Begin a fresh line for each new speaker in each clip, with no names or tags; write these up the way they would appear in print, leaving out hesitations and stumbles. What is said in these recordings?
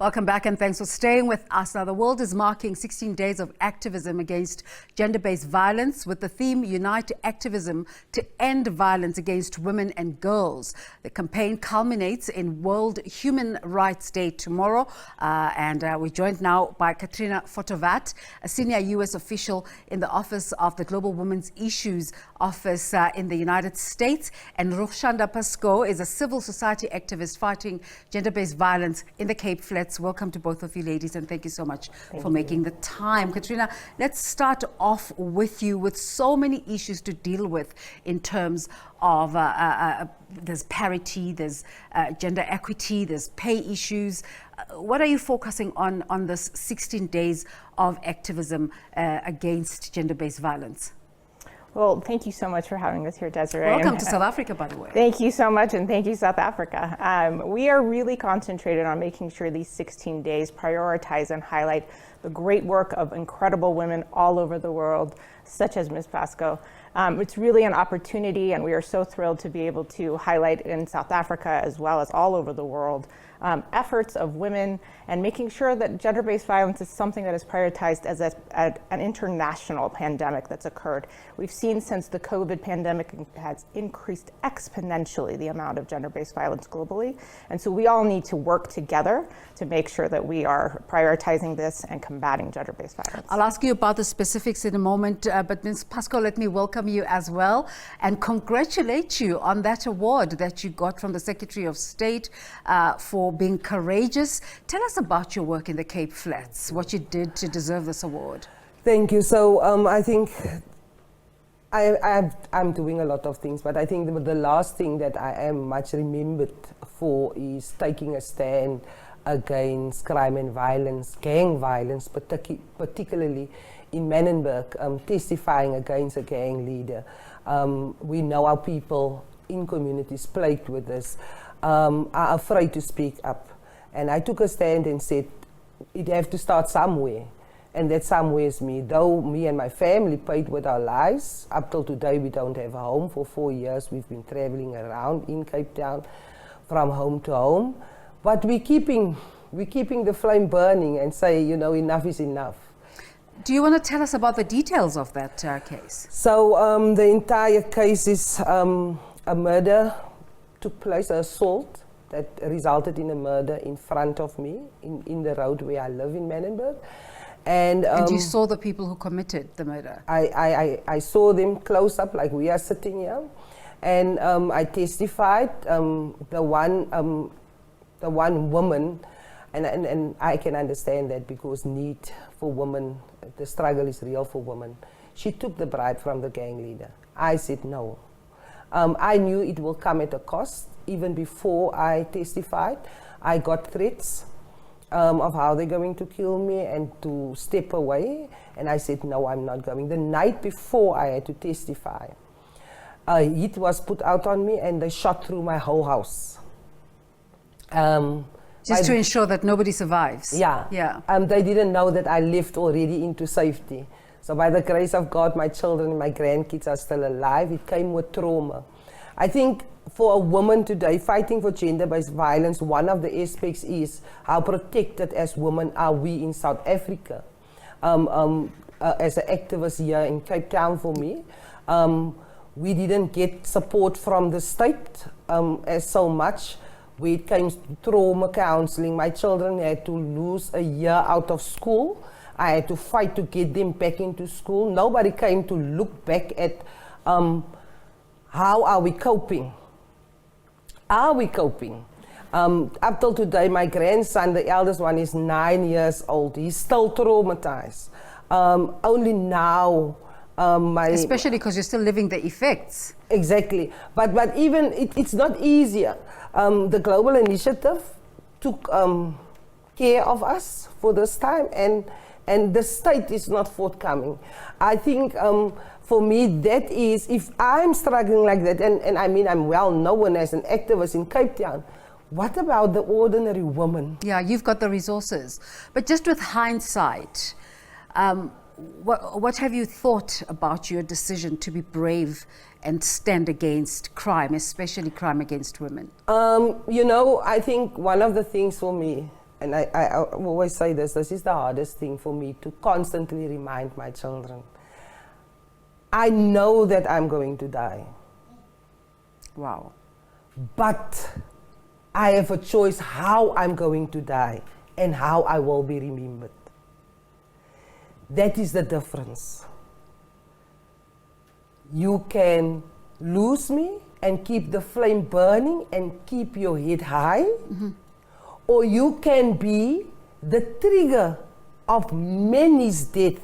Welcome back and thanks for staying with us. Now, the world is marking 16 days of activism against gender-based violence with the theme Unite Activism to End Violence Against Women and Girls. The campaign culminates in World Human Rights Day tomorrow. We're joined now by Katrina Fotovat, a senior U.S. official in the Office of the Global Women's Issues Office in the United States. And Roegchanda Pascoe is a civil society activist fighting gender-based violence in the Cape Flats. Welcome to both of you ladies, and thank you so much for making the time. Katrina, let's start off with you with so many issues to deal with in terms of there's parity, there's gender equity, there's pay issues. What are you focusing on this 16 days of activism against gender-based violence?
Well, thank you so much for having us here, Desiree.
Welcome to South Africa, by the way.
Thank you so much, and thank you, South Africa. We are really concentrated on making sure these 16 days prioritize and highlight the great work of incredible women all over the world, such as Ms. Pascoe. It's really an opportunity, and we are so thrilled to be able to highlight in South Africa, as well as all over the world, efforts of women and making sure that gender-based violence is something that is prioritized as an international pandemic that's occurred. We've seen since the COVID pandemic has increased exponentially the amount of gender-based violence globally. And so we all need to work together to make sure that we are prioritizing this and combating gender-based violence.
I'll ask you about the specifics in a moment, but Ms. Pascoe, let me welcome you as well and congratulate you on that award that you got from the Secretary of State for being courageous. Tell us about your work in the Cape Flats, what you did to deserve this award.
Thank you. So I think I'm doing a lot of things, but I think the last thing that I am much remembered for is taking a stand against crime and violence, gang violence, particularly in Menenberg, testifying against a gang leader. We know our people in communities plagued with this are afraid to speak up. And I took a stand and said, it have to start somewhere. And that somewhere is me. Though me and my family paid with our lives, up till today we don't have a home. For 4 years we've been traveling around in Cape Town from home to home. But we're keeping the flame burning and say, you know, enough is enough.
Do you want to tell us about the details of that case?
So the entire case is a murder took place, an assault that resulted in a murder in front of me in the road where I live in Menenberg. And
you saw the people who committed the murder?
I saw them close up, like we are sitting here. And I testified, the one woman, and I can understand that because need for women, the struggle is real for women. She took the bribe from the gang leader. I said no. I knew it will come at a cost. Even before I testified, I got threats of how they're going to kill me and to step away. And I said, no, I'm not going. The night before I had to testify, heat was put out on me and they shot through my whole house.
Just to ensure that nobody survives?
Yeah. They didn't know that I lived already into safety. So by the grace of God, my children and my grandkids are still alive. It came with trauma. I think for a woman today fighting for gender-based violence, one of the aspects is how protected as women are we in South Africa. As an activist here in Cape Town for me, we didn't get support from the state as so much. When it came to trauma counseling, my children had to lose a year out of school. I had to fight to get them back into school. Nobody came to look back at how are we coping. Are we coping? Up till today, my grandson, the eldest one, is 9 years old. He's still traumatized. Only now,
especially because you're still living the effects.
Exactly. But even it's not easier. The Global Initiative took care of us for this time, and the state is not forthcoming. I think for me, that is, if I'm struggling like that, and I mean, I'm well known as an activist in Cape Town, what about the ordinary woman?
Yeah, you've got the resources. But just with hindsight, what have you thought about your decision to be brave and stand against crime, especially crime against women?
You know, I think one of the things for me and I always say this is the hardest thing for me, to constantly remind my children. I know that I'm going to die.
Wow.
But I have a choice how I'm going to die and how I will be remembered. That is the difference. You can lose me and keep the flame burning and keep your head high, or you can be the trigger of many's death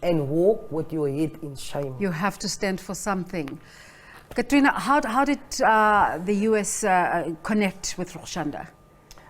and walk with your head in shame.
You have to stand for something. Katrina, how did the US connect with Roegchanda?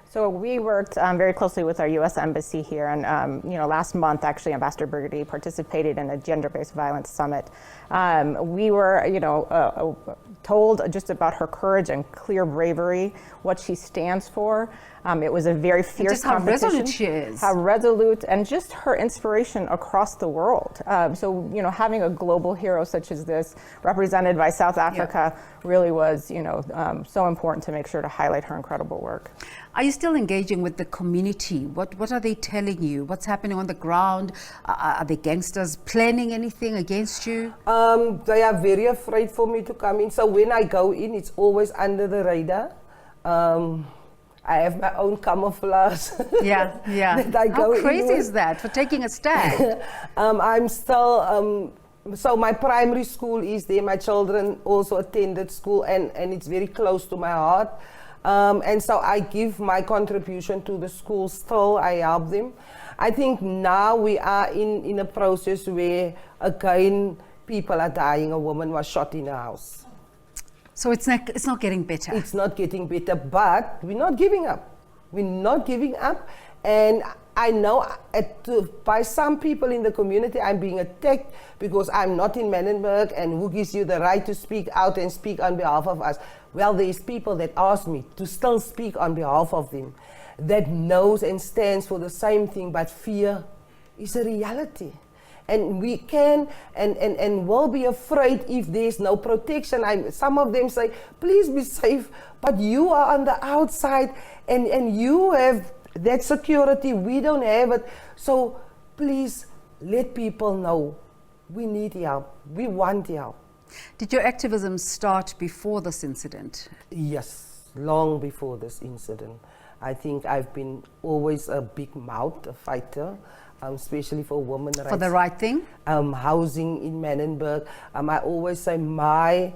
So we worked very closely with our U.S. Embassy here, and last month, actually, Ambassador Burgundy participated in a gender-based violence summit. We were, told just about her courage and clear bravery, what she stands for. It was a very fierce competition.
How resolute she is.
How resolute, and just her inspiration across the world. So having a global hero such as this, represented by South Africa, really was, so important to make sure to highlight her incredible work.
Are you still engaging with the community? What are they telling you? What's happening on the ground? Are the gangsters planning anything against you?
They are very afraid for me to come in. So when I go in, it's always under the radar. I have my own camouflage.
Yeah.
that I
How
go
crazy
in
is that for taking a stand?
I'm still, so my primary school is there. My children also attended school, and it's very close to my heart. And so I give my contribution to the school still. I help them. I think now we are in a process where, again, people are dying. A woman was shot in her house.
So it's not getting better.
It's not getting better, but we're not giving up. We're not giving up. And I know by some people in the community I'm being attacked because I'm not in Menenberg, and who gives you the right to speak out and speak on behalf of us? Well, there's people that ask me to still speak on behalf of them, that knows and stands for the same thing, but fear is a reality. And we can and will be afraid if there's no protection. Some of them say, please be safe, but you are on the outside and you have that security. We don't have it. So please let people know we need help. We want help.
Did your activism start before this incident?
Yes, long before this incident. I think I've been always a big mouth, a fighter, especially for women's rights.
For the right thing?
Housing in Menenberg. I always say my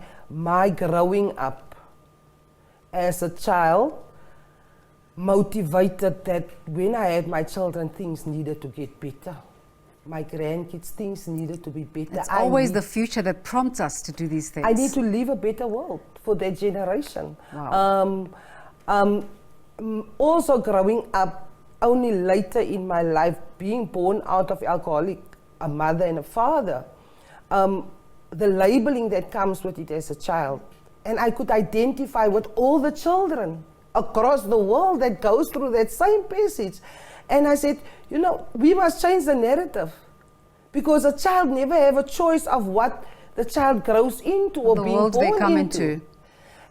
growing up as a child motivated that when I had my children, things needed to get better. My grandkids, things needed to be better.
It's always the future that prompts us to do these things.
I need to leave a better world for that generation.
Wow.
Also growing up, only later in my life, being born out of alcoholic, a mother and a father, the labeling that comes with it as a child. And I could identify with all the children across the world that goes through that same passage. And I said, we must change the narrative, because a child never have a choice of what the child grows into or being born into.
The world they come into.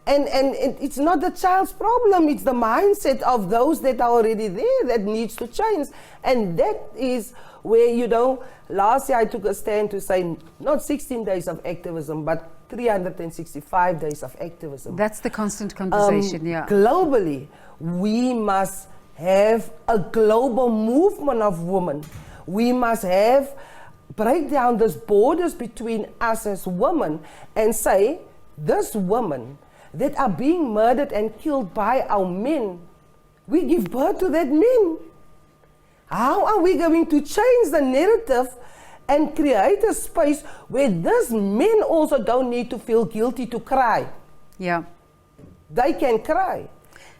And it's not the child's problem, it's the mindset of those that are already there that needs to change. And that is where, last year I took a stand to say not 16 days of activism, but 365 days of activism.
That's the constant conversation, yeah.
Globally, we must have a global movement of women. We must break down these borders between us as women and say, this woman that are being murdered and killed by our men, we give birth to that men. How are we going to change the narrative and create a space where these men also don't need to feel guilty to cry?
Yeah.
They can cry.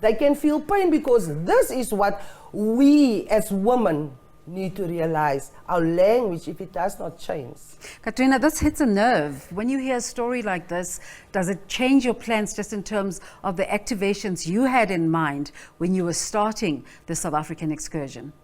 They can feel pain, because this is what we as women need to realize. Our language, if it does not change.
Katrina, this hits a nerve. When you hear a story like this, does it change your plans just in terms of the activations you had in mind when you were starting the South African excursion?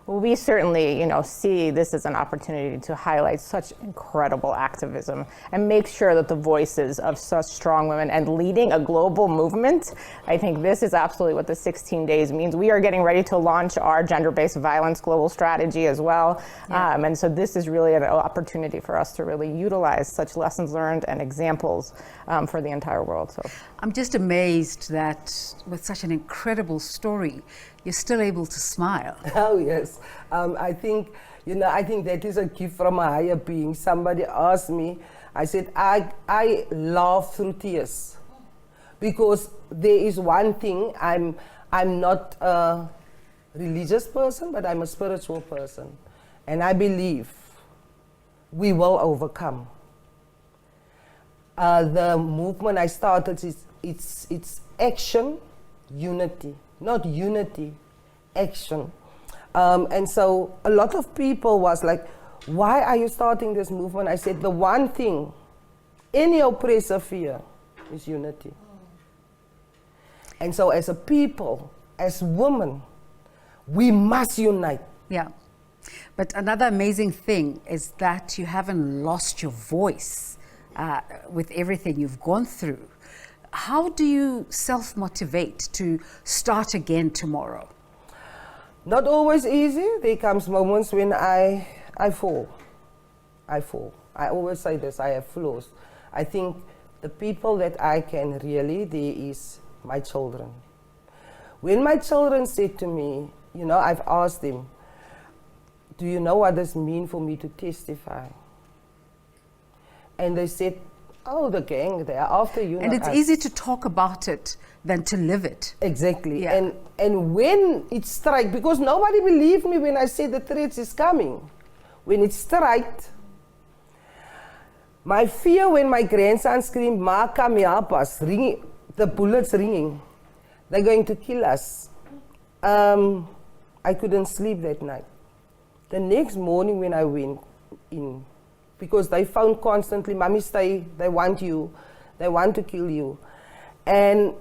Well, we certainly, see this as an opportunity to highlight such incredible activism and make sure that the voices of such strong women and leading a global movement. I think this is absolutely what the 16 days means. We are getting ready to launch our gender-based violence global strategy as well. Yeah. And so this is really an opportunity for us to really utilize such lessons learned and examples for the entire world. So
I'm just amazed that with such an incredible story, you're still able to smile.
Oh, yes. I think that is a gift from a higher being. Somebody asked me, I said, I laugh through tears. Because there is one thing, I'm not a religious person, but I'm a spiritual person. And I believe we will overcome. The movement I started, it's action, unity. Not unity, action. And so a lot of people was like, why are you starting this movement? I said, the one thing any oppressor fear is unity. And so as a people, as women, we must unite.
Yeah. But another amazing thing is that you haven't lost your voice with everything you've gone through. How do you self-motivate to start again tomorrow?
Not always easy. There comes moments when I fall. I always say this, I have flaws. I think the people that I can really, there is my children. When my children said to me, I've asked them, do you know what this means for me to testify? And they said, oh, the gang, they are after you.
And it's easy to talk about it than to live it.
Exactly.
Yeah.
And when it strikes, because nobody believed me when I said the threats is coming. When it strikes, my fear when my grandson screamed, Ma, come help us, ringing, the bullets ringing, they're going to kill us. I couldn't sleep that night. The next morning when I went in, because they found constantly, Mommy, stay, they want you, they want to kill you. And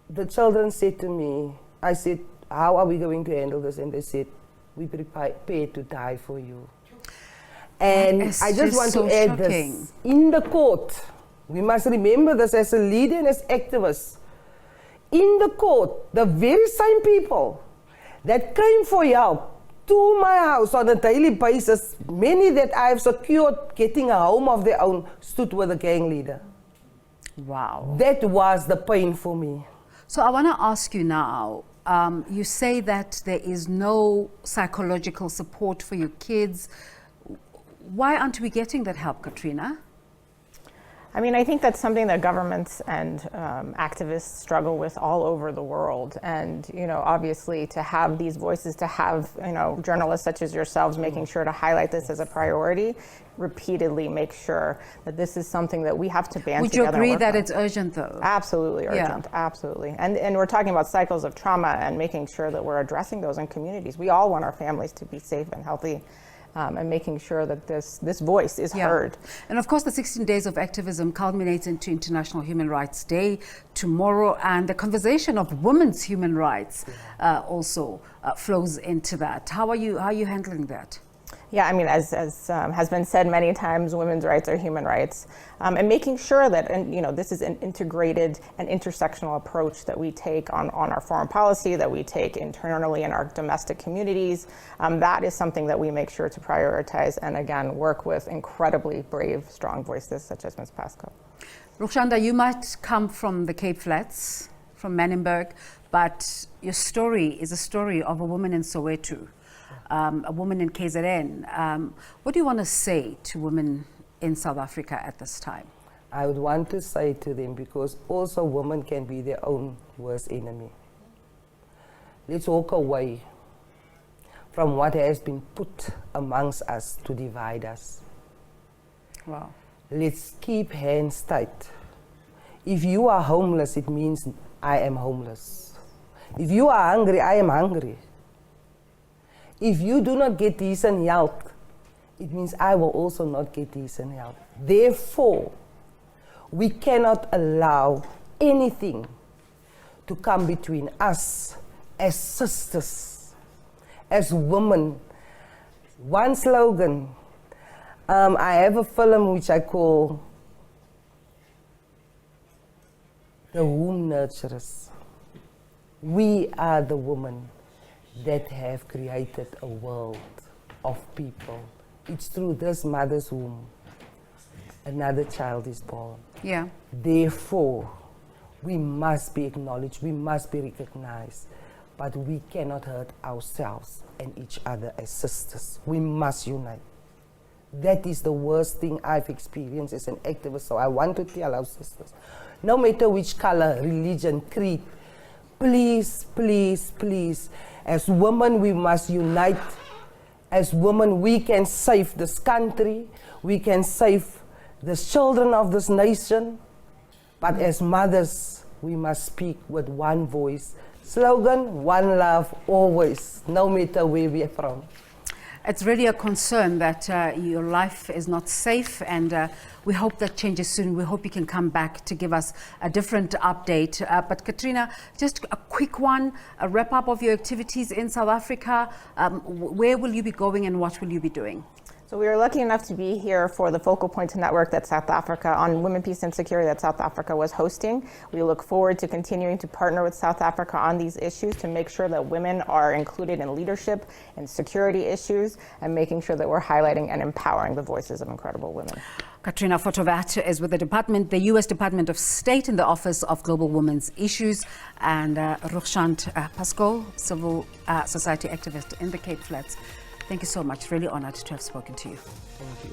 the children said to me, I said, how are we going to handle this? And they said, we prepared to die for you. And I just want to add this, in the court, we must remember this as a leader and as activists. In the court, the very same people that came for help to my house on a daily basis, many that I have secured getting a home of their own, stood with the gang leader.
Wow.
That was the pain for me.
So I want to ask you now, you say that there is no psychological support for your kids. Why aren't we getting that help, Katrina?
I mean, I think that's something that governments and activists struggle with all over the world. And, obviously to have these voices, to have, journalists such as yourselves making sure to highlight this as a priority, repeatedly make sure that this is something that we have to band together.
Would you agree that it's urgent, though?
Absolutely urgent, absolutely. And we're talking about cycles of trauma and making sure that we're addressing those in communities. We all want our families to be safe and healthy. And making sure that this voice is heard.
And of course, the 16 Days of Activism culminates into International Human Rights Day tomorrow, and the conversation of women's human rights also flows into that. How are you handling that?
Yeah, I mean, as has been said many times, women's rights are human rights, and making sure that, this is an integrated and intersectional approach that we take on our foreign policy, that we take internally in our domestic communities. That is something that we make sure to prioritize, and again, work with incredibly brave, strong voices such as Ms. Pascoe.
Roegchanda, you might come from the Cape Flats, from Manenberg, but your story is a story of a woman in Soweto. A woman in KZN. What do you want to say to women in South Africa at this time?
I would want to say to them, because also women can be their own worst enemy. Let's walk away from what has been put amongst us to divide us.
Wow.
Let's keep hands tight. If you are homeless, it means I am homeless. If you are hungry, I am hungry. If you do not get decent help, it means I will also not get decent help. Therefore, we cannot allow anything to come between us as sisters, as women. One slogan. I have a film which I call The Womb Nurturers. We are the women that have created a world of people. It's through this mother's womb another child is born.
Yeah.
Therefore, we must be acknowledged, we must be recognized, but we cannot hurt ourselves and each other as sisters. We must unite. That is the worst thing I've experienced as an activist, so I want to tell our sisters, no matter which color, religion, creed, please, please, please, as women we must unite. As women we can save this country, we can save the children of this nation, but as mothers we must speak with one voice. Slogan, one love, always, no matter where we are from.
It's really a concern that your life is not safe, and we hope that changes soon. We hope you can come back to give us a different update. But Katrina, just a quick one, a wrap-up of your activities in South Africa. Where will you be going and what will you be doing?
So we were lucky enough to be here for the Focal Points Network that South Africa, on Women, Peace and Security, that South Africa was hosting. We look forward to continuing to partner with South Africa on these issues to make sure that women are included in leadership and security issues, and making sure that we're highlighting and empowering the voices of incredible women. Katrina
Fotovat is with the U.S. Department of State in the Office of Global Women's Issues, and Roegchanda Pascoe, civil society activist in the Cape Flats. Thank you so much. Really honored to have spoken to you.
Thank you.